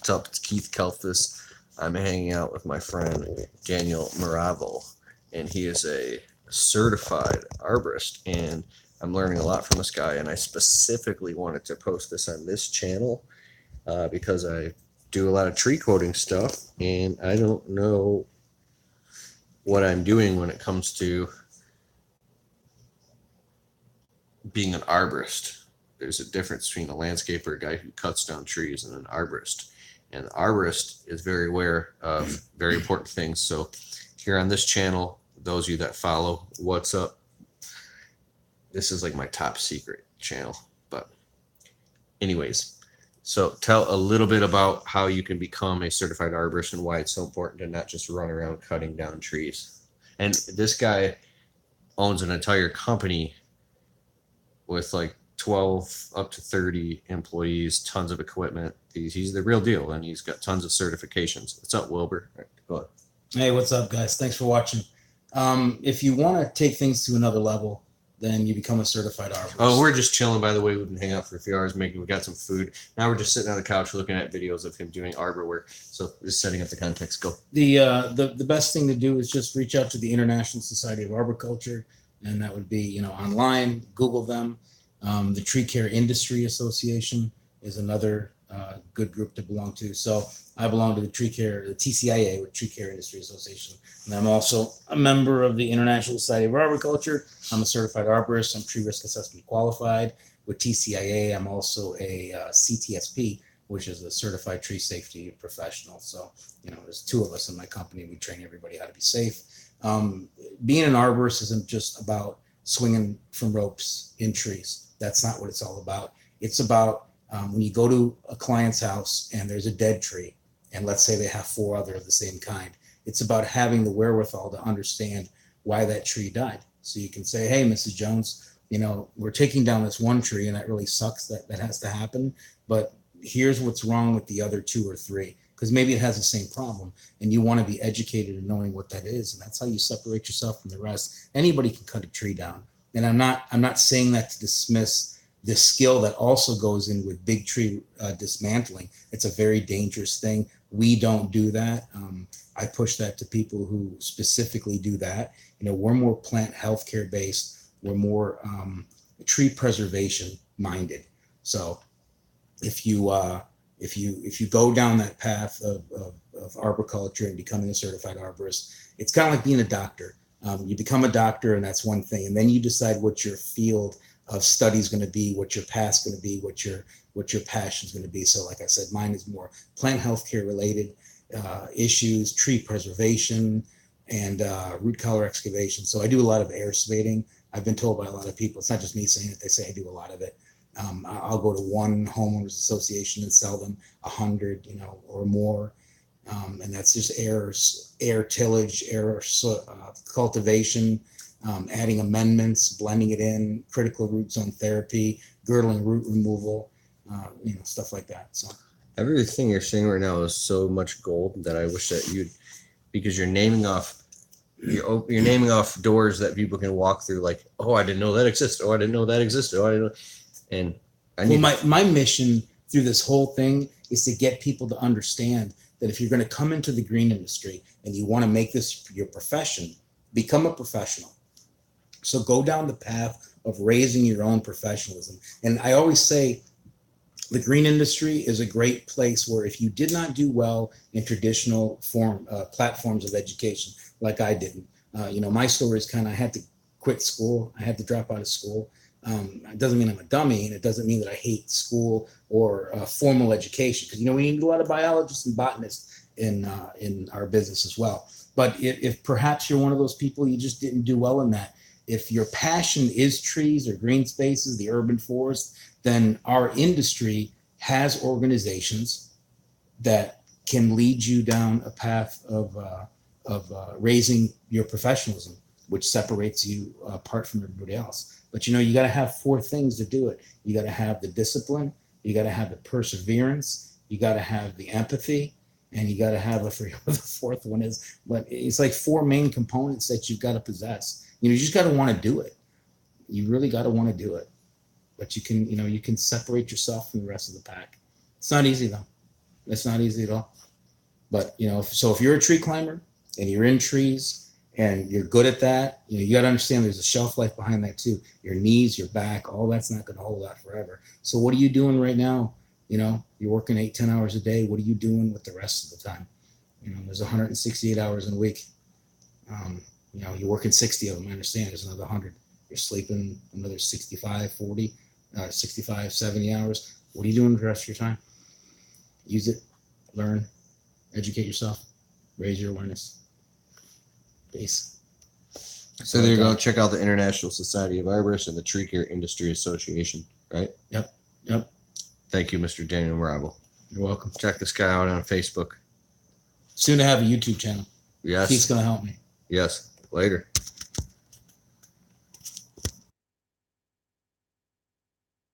What's up? It's Keith Kelthus. I'm hanging out with my friend Daniel Maravo, and he is a certified arborist, and I'm learning a lot from this guy. And I specifically wanted to post this on this channel because I do a lot of tree quoting stuff, and I don't know what I'm doing when it comes to being an arborist. There's a difference between a landscaper, a guy who cuts down trees, and an arborist. And the arborist is very aware of very important things. So here on this channel, those of you that follow, what's up? This is like my top secret channel. But anyways, so tell a little bit about how you can become a certified arborist and why it's so important to not just run around cutting down trees. And this guy owns an entire company with like 12 up to 30 employees, tons of equipment. He's the real deal, and he's got tons of certifications. What's up, Wilbur? Right, go ahead. Hey, what's up, guys? Thanks for watching. If you want to take things to another level, then you become a certified arborist. Oh, we're just chilling, by the way. We've been hanging out for a few hours. We got some food. Now we're just sitting on the couch looking at videos of him doing arbor work. So just setting up the context. Go. The best thing to do is just reach out to the International Society of Arboriculture, and that would be online. Google them. The Tree Care Industry Association is another good group to belong to. So I belong to the TCIA, or Tree Care Industry Association. And I'm also a member of the International Society of Arboriculture. I'm a certified arborist. I'm tree risk assessment qualified with TCIA. I'm also a CTSP, which is a certified tree safety professional. So, there's two of us in my company. We train everybody how to be safe. Being an arborist isn't just about swinging from ropes in trees. That's not what it's all about. It's about when you go to a client's house and there's a dead tree, and let's say they have 4 other of the same kind. It's about having the wherewithal to understand why that tree died. So you can say, hey, Mrs. Jones, we're taking down this one tree, and that really sucks that has to happen. But here's what's wrong with the other 2 or 3, because maybe it has the same problem, and you want to be educated in knowing what that is. And that's how you separate yourself from the rest. Anybody can cut a tree down. And I'm not saying that to dismiss the skill that also goes in with big tree dismantling. It's a very dangerous thing. We don't do that. I push that to people who specifically do that. We're more plant healthcare based. We're more tree preservation minded. So if you go down that path of arboriculture and becoming a certified arborist, it's kind of like being a doctor. You become a doctor, and that's one thing, and then you decide what your field of study is going to be, what your path's going to be, what your passion is going to be. So, like I said, mine is more plant healthcare related issues, tree preservation, and root collar excavation. So I do a lot of air spading. I've been told by a lot of people, it's not just me saying it, they say I do a lot of it. I'll go to one homeowners association and sell them 100, or more. And that's just air tillage, cultivation, adding amendments, blending it in, critical root zone therapy, girdling root removal, stuff like that. So everything you're saying right now is so much gold that I wish that because you're naming off doors that people can walk through. Like, oh, I didn't know that existed. Oh, I didn't know that existed. Oh, I didn't know. And my mission through this whole thing is to get people to understand that if you're going to come into the green industry and you want to make this your profession, become a professional. So go down the path of raising your own professionalism. And I always say the green industry is a great place where if you did not do well in traditional platforms of education, like I didn't, my story is I had to quit school. I had to drop out of school. It doesn't mean I'm a dummy, and it doesn't mean that I hate school or formal education, because we need a lot of biologists and botanists in our business as well. But if perhaps you're one of those people, you just didn't do well in that. If your passion is trees or green spaces, the urban forest, then our industry has organizations that can lead you down a path of raising your professionalism, which separates you apart from everybody else. But you got to have 4 things to do it. You got to have the discipline, you got to have the perseverance, you got to have the empathy, and you got to have, I forget what the 4th one is, but it's like 4 main components that you've got to possess. You just got to want to do it. You really got to want to do it. But you can separate yourself from the rest of the pack. It's not easy though. It's not easy at all. But, so if you're a tree climber and you're in trees and you're good at that, you got to understand there's a shelf life behind that too. Your knees, your back, all that's not going to hold out forever. So what are you doing right now? You're working 8-10 hours a day. What are you doing with the rest of the time? There's 168 hours in a week. You're working 60 of them. I understand there's another 100. You're sleeping another 65, 40, 65, 70 hours. What are you doing with the rest of your time? Use it, learn, educate yourself, raise your awareness. Base. So there you go. Check out the International Society of Arborists and the Tree Care Industry Association, right? Yep. Thank you, Mr. Daniel Marable. You're welcome. Check this guy out on Facebook. Soon to have a YouTube channel. Yes. He's going to help me. Yes. Later.